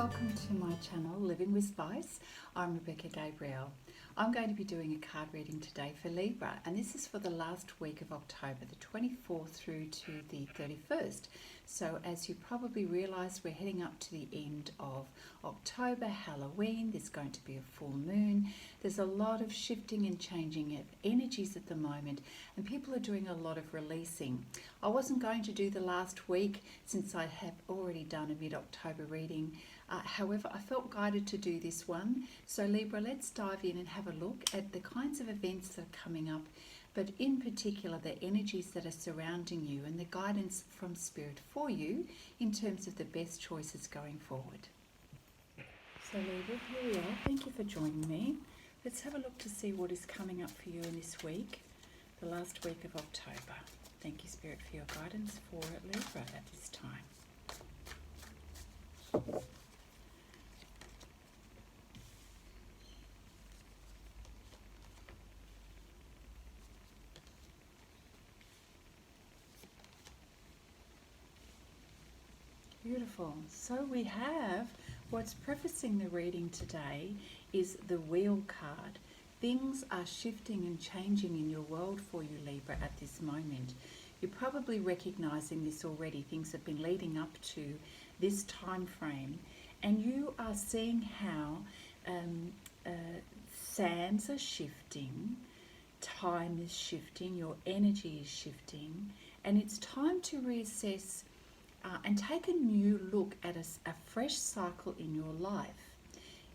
welcome to my channel, Living with Spice. I'm Rebecca Gabriel. I'm going to be doing a card reading today for Libra, and this is for the last week of October, the 24th through to the 31st. So as you probably realise, we're heading up to the end of October, Halloween. There's going to be a full moon. There's a lot of shifting and changing of energies at the moment, and people are doing a lot of releasing. I wasn't going to do the last week since I have already done a mid-October reading. However, I felt guided to do this one. So Libra, let's dive in and have a look at the kinds of events that are coming up, but in particular the energies that are surrounding you and the guidance from Spirit for you in terms of the best choices going forward. So Libra, here we are. Thank you for joining me. Let's have a look to see what is coming up for you in this week, the last week of October. Thank you, Spirit, for your guidance for Libra at this time. Beautiful. So we have, what's prefacing the reading today is the Wheel card. Things are shifting and changing in your world for you, Libra, at this moment. You're probably recognizing this already. Things have been leading up to this time frame, and you are seeing how sands are shifting, time is shifting, your energy is shifting, and it's time to reassess and take a new look at a fresh cycle in your life.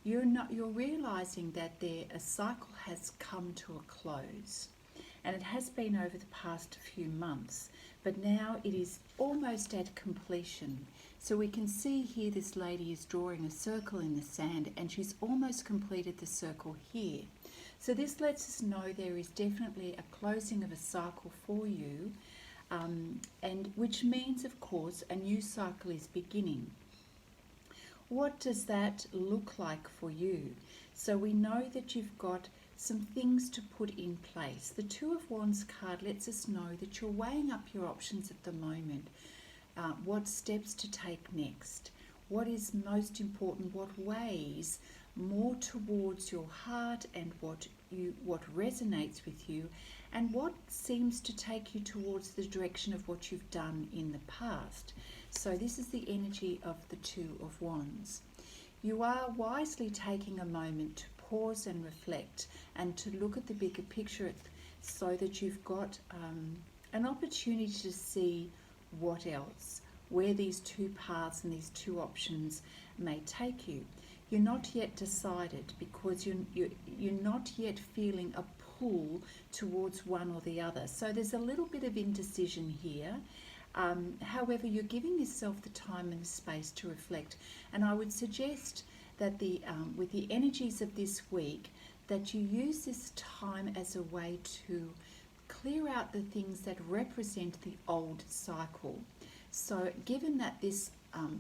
You're realizing that a cycle has come to a close, and it has been over the past few months, but now it is almost at completion. So we can see here this lady is drawing a circle in the sand, and she's almost completed the circle here. So this lets us know there is definitely a closing of a cycle for you, and which means, of course, a new cycle is beginning. What does that look like for you? So we know that you've got some things to put in place. The Two of Wands card lets us know that you're weighing up your options at the moment. What steps to take next? What is most important? What weighs more towards your heart and what resonates with you, and what seems to take you towards the direction of what you've done in the past. So this is the energy of the Two of Wands. You are wisely taking a moment to pause and reflect and to look at the bigger picture so that you've got an opportunity to see what else, where these two paths and these two options may take you. You're not yet decided because you're not yet feeling a pull towards one or the other. So there's a little bit of indecision here. However, you're giving yourself the time and the space to reflect. And I would suggest that with the energies of this week, that you use this time as a way to clear out the things that represent the old cycle. So given that this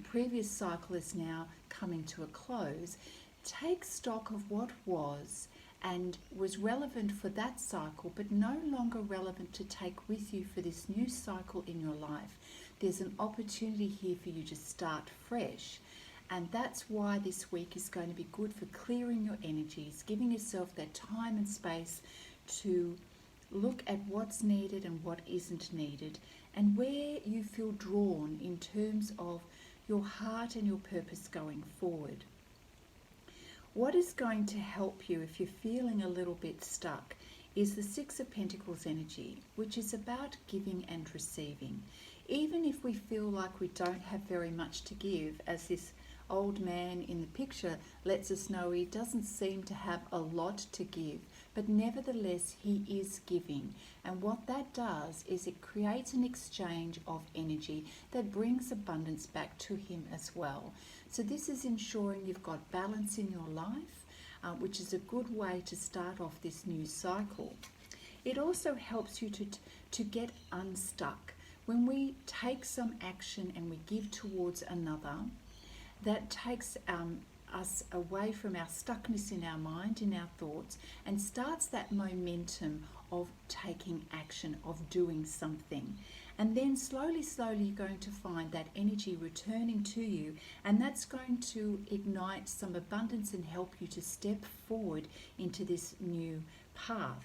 previous cycle is now coming to a close, take stock of what was and was relevant for that cycle, but no longer relevant to take with you for this new cycle in your life. There's an opportunity here for you to start fresh, and that's why this week is going to be good for clearing your energies, giving yourself that time and space to look at what's needed and what isn't needed, and where you feel drawn in terms of your heart and your purpose going forward. What is going to help you if you're feeling a little bit stuck is the Six of Pentacles energy, which is about giving and receiving. Even if we feel like we don't have very much to give, as this old man in the picture lets us know, he doesn't seem to have a lot to give, but nevertheless he is giving. And what that does is it creates an exchange of energy that brings abundance back to him as well. So this is ensuring you've got balance in your life, which is a good way to start off this new cycle. It also helps you to get unstuck. When we take some action and we give towards another, that takes us away from our stuckness in our mind, in our thoughts, and starts that momentum of taking action, of doing something. And then slowly, slowly you're going to find that energy returning to you, and that's going to ignite some abundance and help you to step forward into this new path.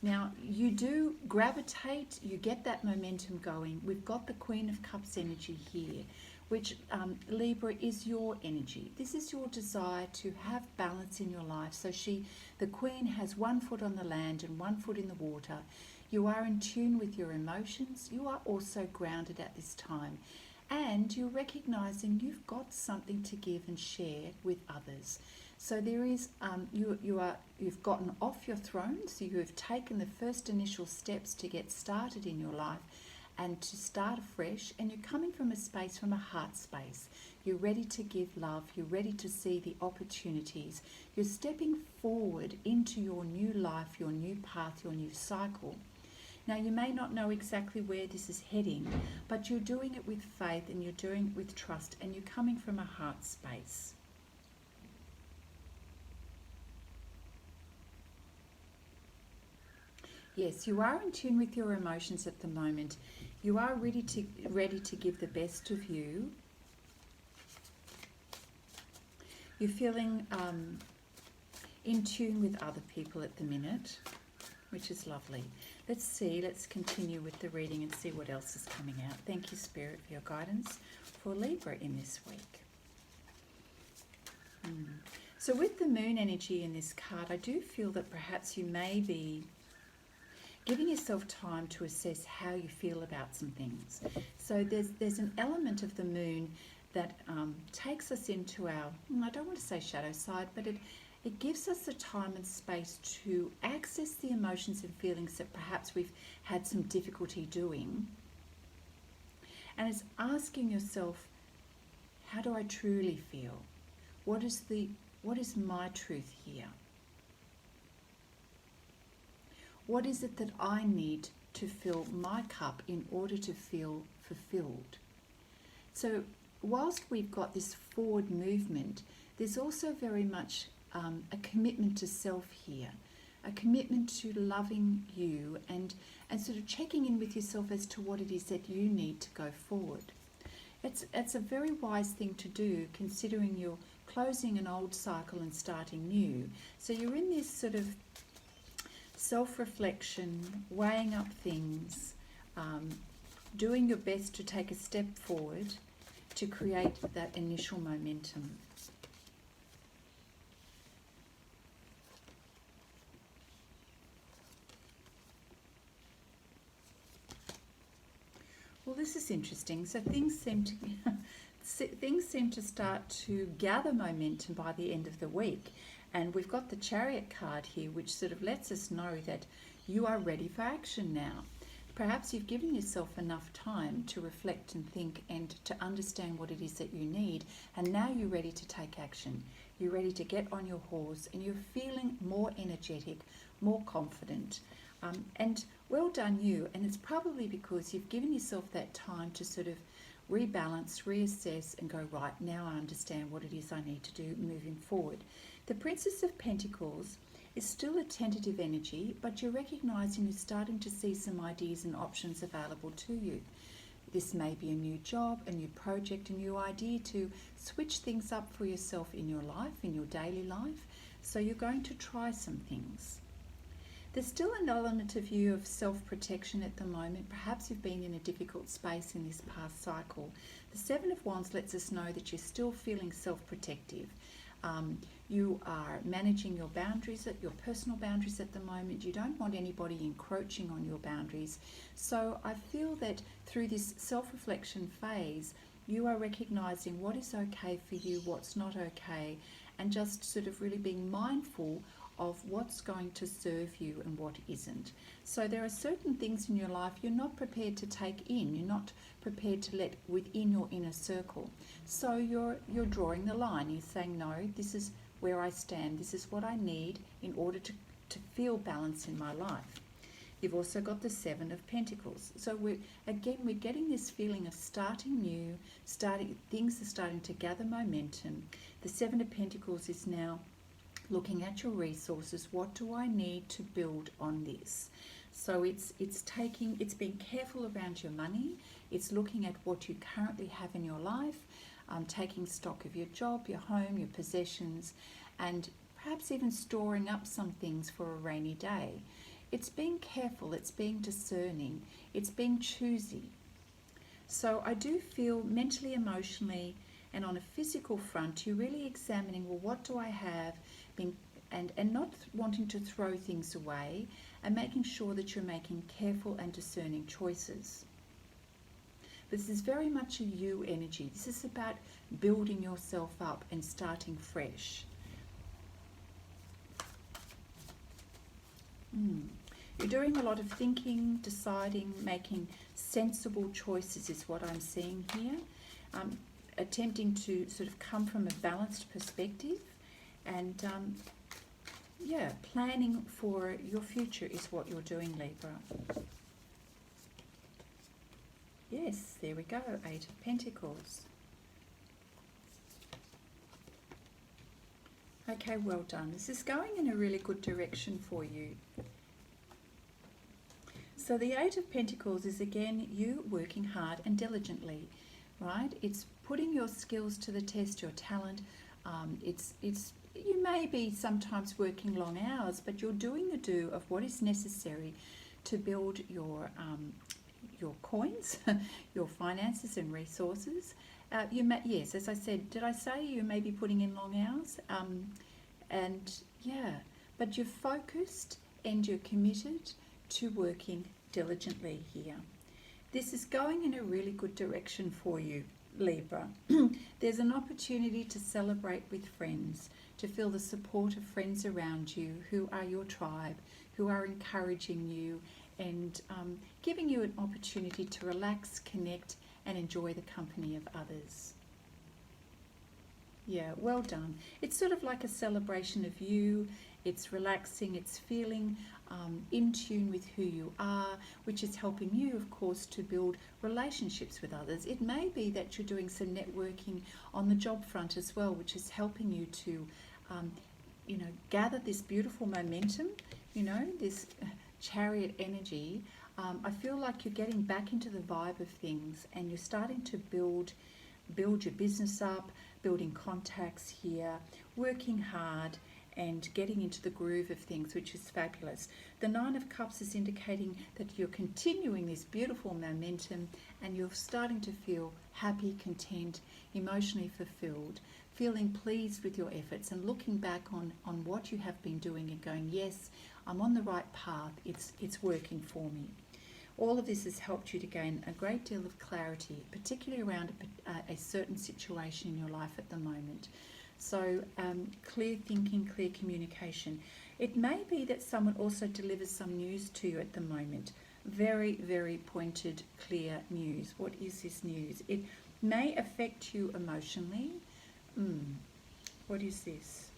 Now, you do gravitate, you get that momentum going. We've got the Queen of Cups energy here, which Libra is your energy. This is your desire to have balance in your life. So the Queen has one foot on the land and one foot in the water. You are in tune with your emotions. You are also grounded at this time. And you're recognizing you've got something to give and share with others. So there is, you've gotten off your throne, so you have taken the first initial steps to get started in your life and to start afresh, and you're coming from a space, from a heart space. You're ready to give love, you're ready to see the opportunities. You're stepping forward into your new life, your new path, your new cycle. Now, you may not know exactly where this is heading, but you're doing it with faith and you're doing it with trust, and you're coming from a heart space. Yes, you are in tune with your emotions at the moment. You are ready to give the best of you. You're feeling in tune with other people at the minute, which is lovely. Let's continue with the reading and see what else is coming out. Thank you, Spirit, for your guidance for Libra in this week. So with the moon energy in this card, I do feel that perhaps you may be giving yourself time to assess how you feel about some things. So there's an element of the moon that takes us into our, I don't want to say shadow side, but it gives us the time and space to access the emotions and feelings that perhaps we've had some difficulty doing. And it's asking yourself, how do I truly feel? What is my truth here? What is it that I need to fill my cup in order to feel fulfilled? So whilst we've got this forward movement, there's also very much a commitment to self here, a commitment to loving you and sort of checking in with yourself as to what it is that you need to go forward. It's a very wise thing to do, considering you're closing an old cycle and starting new. So you're in this sort of self-reflection, weighing up things, doing your best to take a step forward to create that initial momentum. Well, this is interesting. So things seem to start to gather momentum by the end of the week. And we've got the Chariot card here, which sort of lets us know that you are ready for action now. Perhaps you've given yourself enough time to reflect and think and to understand what it is that you need. And now you're ready to take action. You're ready to get on your horse and you're feeling more energetic, more confident. And well done you. And it's probably because you've given yourself that time to sort of rebalance, reassess and go, right, now I understand what it is I need to do moving forward. The Princess of Pentacles is still a tentative energy, but you're recognizing you're starting to see some ideas and options available to you. This may be a new job, a new project, a new idea to switch things up for yourself in your life, in your daily life. So you're going to try some things. There's still an element of you of self-protection at the moment. Perhaps you've been in a difficult space in this past cycle. The Seven of Wands lets us know that you're still feeling self-protective. You are managing your boundaries, your personal boundaries at the moment. You don't want anybody encroaching on your boundaries. So I feel that through this self-reflection phase, you are recognizing what is okay for you, what's not okay, and just sort of really being mindful of what's going to serve you and what isn't. So there are certain things in your life you're not prepared to take in, you're not prepared to let within your inner circle. So you're drawing the line. You're saying, no, this is where I stand, this is what I need in order to feel balance in my life. You've also got the Seven of Pentacles. So we're getting this feeling of starting new, things are starting to gather momentum. The Seven of Pentacles is now looking at your resources. What do I need to build on this? So it's being careful around your money. It's looking at what you currently have in your life, taking stock of your job, your home, your possessions, and perhaps even storing up some things for a rainy day. It's being careful, it's being discerning, it's being choosy. So I do feel mentally, emotionally, and on a physical front, you're really examining, well, what do I have? And not wanting to throw things away, and making sure that you're making careful and discerning choices. This is very much a you energy. This is about building yourself up and starting fresh. You're doing a lot of thinking, deciding, making sensible choices is what I'm seeing here. Attempting to sort of come from a balanced perspective, and planning for your future is what you're doing, Libra. Yes, there we go, Eight of Pentacles. Okay, well done. This is going in a really good direction for you. So the Eight of Pentacles is, again, you working hard and diligently, right? It's putting your skills to the test, your talent. You may be sometimes working long hours, but you're doing the do of what is necessary to build your coins, your finances and resources. Yes, as I said, did I say you may be putting in long hours? But you're focused and you're committed to working diligently here. This is going in a really good direction for you, Libra. There's an opportunity to celebrate with friends, to feel the support of friends around you who are your tribe, who are encouraging you and giving you an opportunity to relax, connect, and enjoy the company of others. Yeah, well done. It's sort of like a celebration of you. It's relaxing, it's feeling in tune with who you are, which is helping you, of course, to build relationships with others. It may be that you're doing some networking on the job front as well, which is helping you to, gather this beautiful momentum, this chariot energy. I feel like you're getting back into the vibe of things and you're starting to build your business up, building contacts here, working hard and getting into the groove of things, which is fabulous. The Nine of Cups is indicating that you're continuing this beautiful momentum and you're starting to feel happy, content, emotionally fulfilled, feeling pleased with your efforts and looking back on what you have been doing and going, yes, I'm on the right path, it's working for me. All of this has helped you to gain a great deal of clarity, particularly around a certain situation in your life at the moment. So clear thinking, clear communication. It may be that someone also delivers some news to you at the moment. Very, very pointed, clear news. What is this news? It may affect you emotionally. What is this?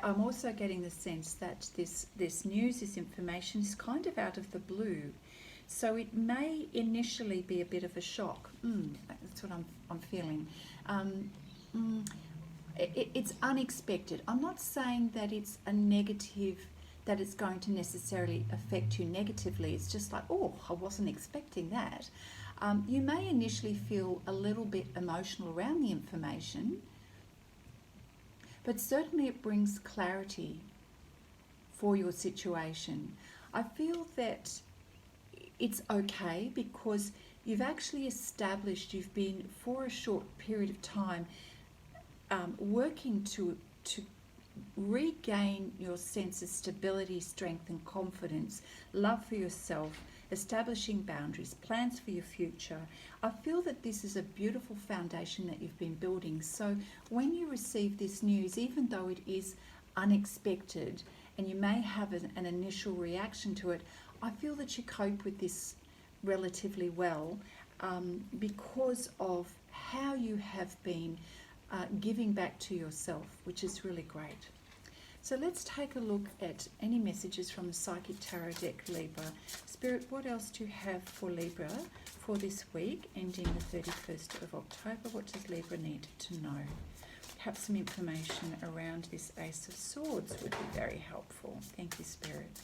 I'm also getting the sense that this news, this information is kind of out of the blue. So it may initially be a bit of a shock. That's what I'm feeling. It's unexpected. I'm not saying that it's a negative, that it's going to necessarily affect you negatively. It's just like, oh, I wasn't expecting that. You may initially feel a little bit emotional around the information, but certainly it brings clarity for your situation. I feel that it's okay because you've actually established, you've been for a short period of time working to regain your sense of stability, strength and confidence, love for yourself, establishing boundaries, plans for your future. I feel that this is a beautiful foundation that you've been building. So when you receive this news, even though it is unexpected and you may have an initial reaction to it, I feel that you cope with this relatively well because of how you have been giving back to yourself, which is really great. So let's take a look at any messages from the Psychic Tarot deck, Libra. Spirit, what else do you have for Libra for this week, ending the 31st of October? What does Libra need to know? Perhaps some information around this Ace of Swords would be very helpful. Thank you, Spirit.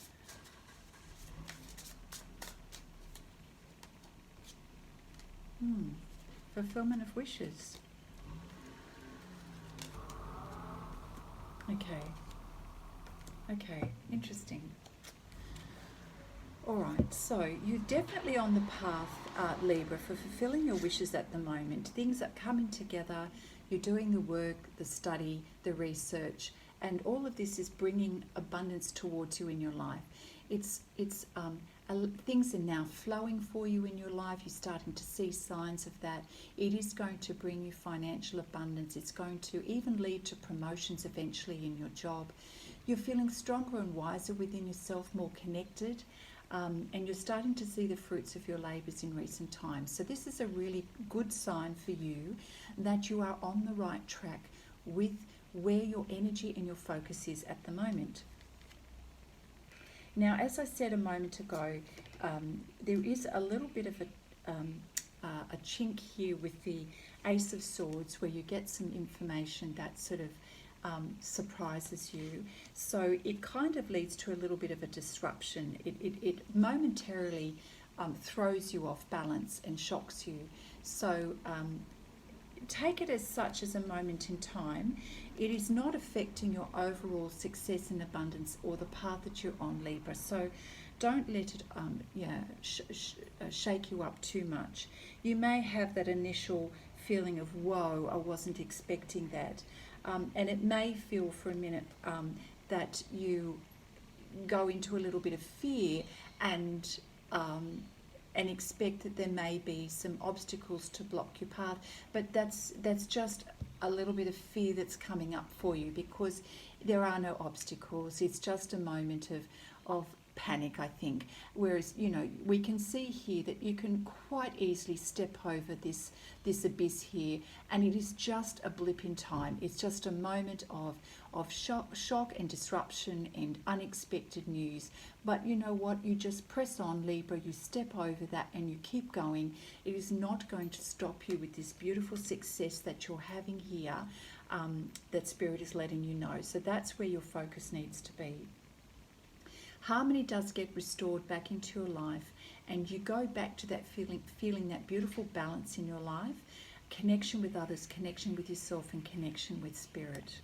Fulfillment of wishes. Okay, interesting. All right, so you're definitely on the path, Libra, for fulfilling your wishes at the moment. Things are coming together. You're doing the work, the study, the research, and all of this is bringing abundance towards you in your life. Things are now flowing for you in your life. You're starting to see signs of that. It is going to bring you financial abundance. It's going to even lead to promotions eventually in your job. You're feeling stronger and wiser within yourself, more connected, and you're starting to see the fruits of your labours in recent times. So this is a really good sign for you that you are on the right track with where your energy and your focus is at the moment. Now, as I said a moment ago, there is a little bit of a chink here with the Ace of Swords, where you get some information that sort of surprises you. So it kind of leads to a little bit of a disruption. It momentarily throws you off balance and shocks you. So take it as such, as a moment in time. It is not affecting your overall success and abundance or the path that you're on, Libra. So don't let it shake you up too much. You may have that initial feeling of, whoa, I wasn't expecting that. And it may feel for a minute that you go into a little bit of fear and expect that there may be some obstacles to block your path, but that's just a little bit of fear that's coming up for you, because there are no obstacles. It's just a moment of panic, I think. Whereas, we can see here that you can quite easily step over this abyss here, and it is just a blip in time. It's just a moment of shock and disruption and unexpected news. But you know what? You just press on, Libra. You step over that and you keep going. It is not going to stop you with this beautiful success that you're having here, that Spirit is letting you know. So that's where your focus needs to be. Harmony does get restored back into your life, and you go back to that feeling that beautiful balance in your life, connection with others, connection with yourself, and connection with Spirit.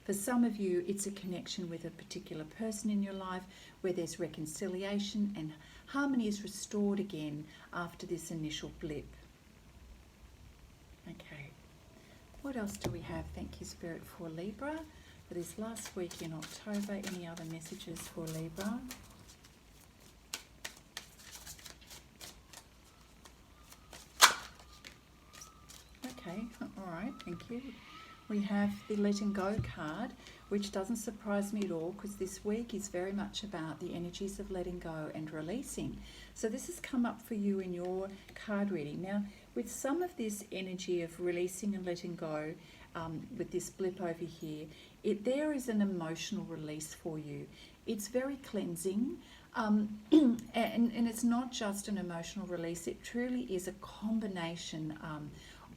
For some of you, it's a connection with a particular person in your life where there's reconciliation and harmony is restored again after this initial blip. Okay, what else do we have? Thank you, Spirit, for Libra. For this last week in October, any other messages for Libra? Okay, all right, thank you. We have the Letting Go card, which doesn't surprise me at all, because this week is very much about the energies of letting go and releasing. So this has come up for you in your card reading. Now, with some of this energy of releasing and letting go, with this blip over here, there is an emotional release for you. It's very cleansing, and it's not just an emotional release. It truly is a combination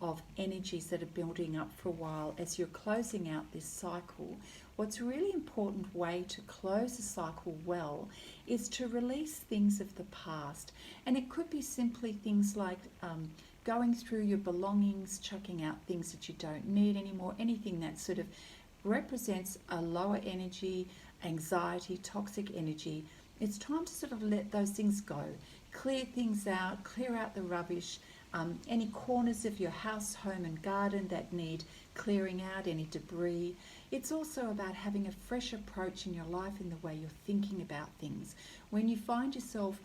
of energies that are building up for a while as you're closing out this cycle. What's a really important way to close a cycle well is to release things of the past. And it could be simply things like going through your belongings, chucking out things that you don't need anymore, anything that sort of represents a lower energy, anxiety, toxic energy. It's time to sort of let those things go, clear things out, clear out the rubbish, any corners of your house, home and garden that need clearing out, any debris. It's also about having a fresh approach in your life in the way you're thinking about things. When you find yourself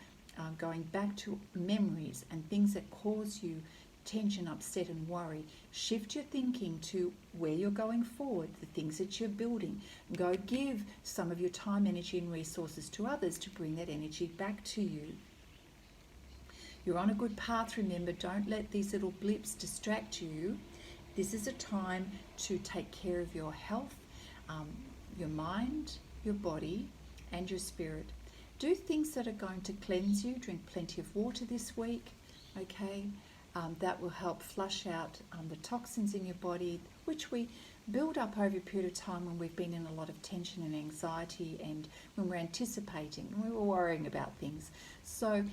going back to memories and things that cause you tension, upset and worry, shift your thinking to where you're going forward, the things that you're building. Go give some of your time, energy and resources to others to bring that energy back to you. You're on a good path, remember. Don't let these little blips distract you. This is a time to take care of your health, your mind, your body, and your spirit. Do things that are going to cleanse you. Drink plenty of water this week, okay? That will help flush out the toxins in your body, which we build up over a period of time when we've been in a lot of tension and anxiety, and when we're anticipating, when we're worrying about things. So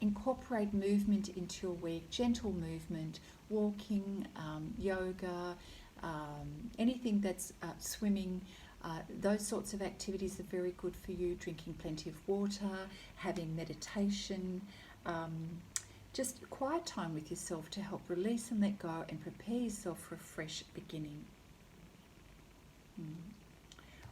incorporate movement into your week, gentle movement, walking, yoga, anything that's swimming. Those sorts of activities are very good for you. Drinking plenty of water, having meditation, just quiet time with yourself to help release and let go and prepare yourself for a fresh beginning.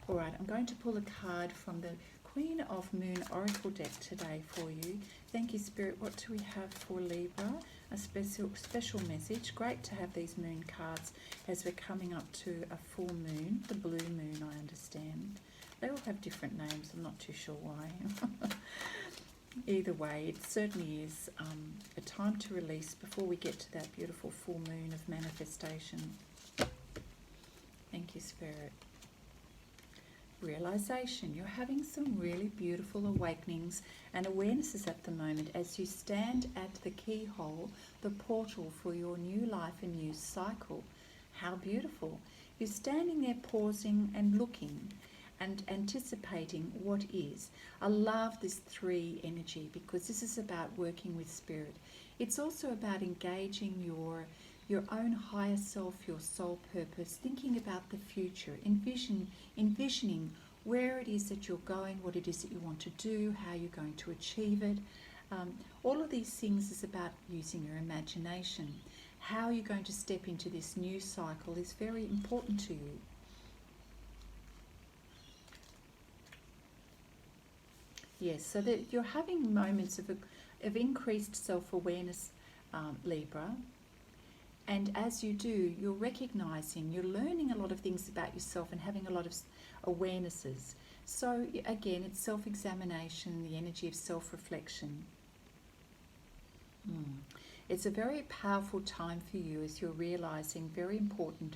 All right, I'm going to pull a card from the Queen of Moon Oracle deck today for you. Thank you, Spirit. What do we have for Libra? A special message. Great to have these moon cards as we're coming up to a full moon, the blue moon, I understand. They all have different names. I'm not too sure why. Either way, it certainly is a time to release before we get to that beautiful full moon of manifestation. Thank you, Spirit. Realization. You're having some really beautiful awakenings and awarenesses at the moment as you stand at the keyhole, the portal for your new life and new cycle. How beautiful. You're standing there pausing and looking and anticipating what is. I love this 3 energy because this is about working with spirit. It's also about engaging your own higher self, your soul purpose, thinking about the future, envisioning where it is that you're going, what it is that you want to do, how you're going to achieve it. All of these things is about using your imagination. How you're going to step into this new cycle is very important to you. Yes, so that you're having moments of increased self-awareness, Libra. And as you do, you're recognizing, you're learning a lot of things about yourself and having a lot of awarenesses. So again, it's self-examination, the energy of self-reflection. It's a very powerful time for you as you're realizing very important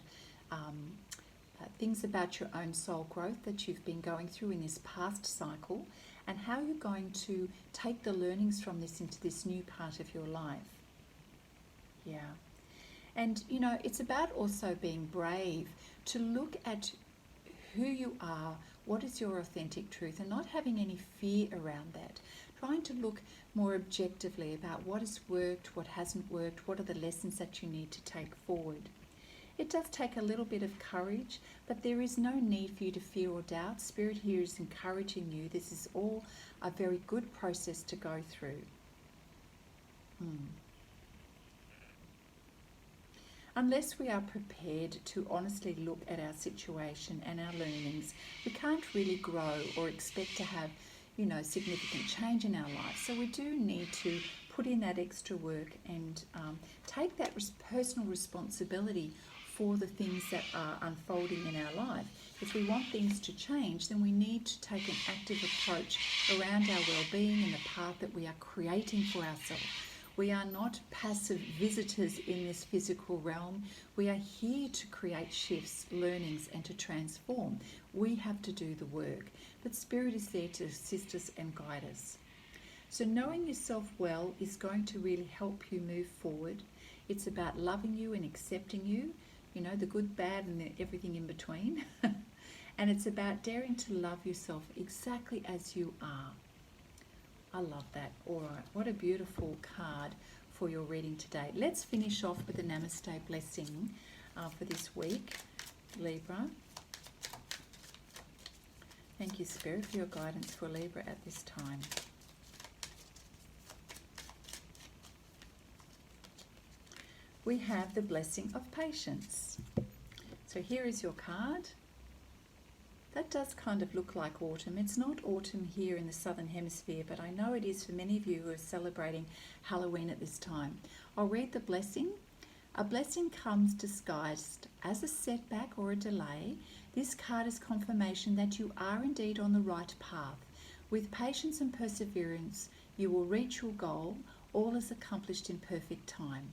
things about your own soul growth that you've been going through in this past cycle, and how you're going to take the learnings from this into this new part of your life. Yeah. And, you know, it's about also being brave to look at who you are, what is your authentic truth, and not having any fear around that. Trying to look more objectively about what has worked, what hasn't worked, what are the lessons that you need to take forward. It does take a little bit of courage, but there is no need for you to fear or doubt. Spirit here is encouraging you. This is all a very good process to go through. Unless we are prepared to honestly look at our situation and our learnings, we can't really grow or expect to have, you know, significant change in our life. So we do need to put in that extra work and take that personal responsibility for the things that are unfolding in our life. If we want things to change, then we need to take an active approach around our well-being and the path that we are creating for ourselves. We are not passive visitors in this physical realm. We are here to create shifts, learnings, and to transform. We have to do the work, but Spirit is there to assist us and guide us. So knowing yourself well is going to really help you move forward. It's about loving you and accepting you, you know, the good, bad, and everything in between. And it's about daring to love yourself exactly as you are. I love that. All right, what a beautiful card for your reading today. Let's finish off with the Namaste blessing for this week, Libra. Thank you, Spirit, for your guidance for Libra at this time. We have the blessing of patience. So here is your card. That does kind of look like autumn. It's not autumn here in the southern hemisphere, but I know it is for many of you who are celebrating Halloween at this time. I'll read the blessing. A blessing comes disguised as a setback or a delay. This card is confirmation that you are indeed on the right path. With patience and perseverance, you will reach your goal. All is accomplished in perfect time.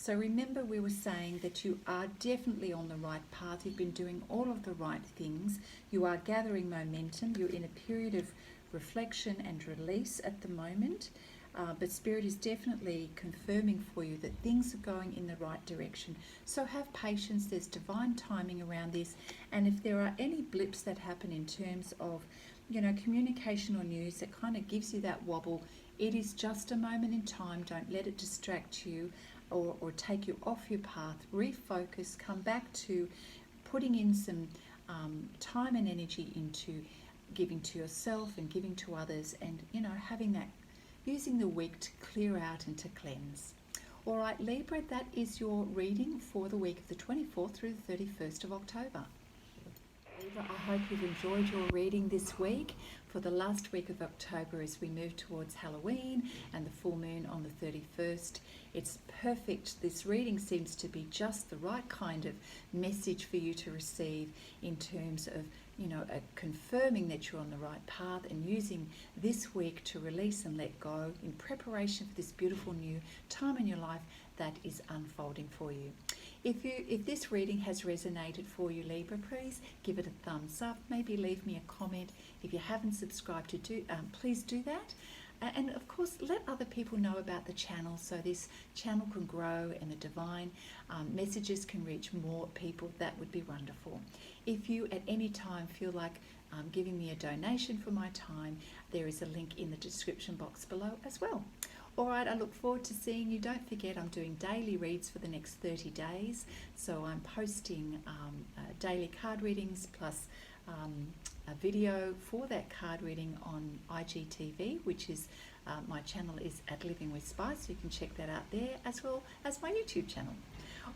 So remember, we were saying that you are definitely on the right path. You've been doing all of the right things. You are gathering momentum. You're in a period of reflection and release at the moment. But Spirit is definitely confirming for you that things are going in the right direction. So have patience. There's divine timing around this. And if there are any blips that happen in terms of, communication or news that kind of gives you that wobble, it is just a moment in time. Don't let it distract you or take you off your path. Refocus. Come back to putting in some time and energy into giving to yourself and giving to others, and having that, using the week to clear out and to cleanse. All right, Libra, that is your reading for the week of the 24th through the 31st of October. Libra, I hope you've enjoyed your reading this week for the last week of October as we move towards Halloween and the full moon on the 31st. It's perfect. This reading seems to be just the right kind of message for you to receive in terms of confirming that you're on the right path and using this week to release and let go in preparation for this beautiful new time in your life that is unfolding for you. If this reading has resonated for you, Libra, please give it a thumbs up. Maybe leave me a comment. If you haven't subscribed please do that. And of course, let other people know about the channel so this channel can grow and the divine messages can reach more people. That would be wonderful. If you at any time feel like giving me a donation for my time, there is a link in the description box below as well. All right, I look forward to seeing you. Don't forget, I'm doing daily reads for the next 30 days. So I'm posting daily card readings plus a video for that card reading on IGTV, which is my channel is at Living with Spice. So you can check that out there, as well as my YouTube channel.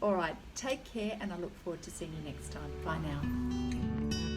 All right, take care, and I look forward to seeing you next time. Bye now.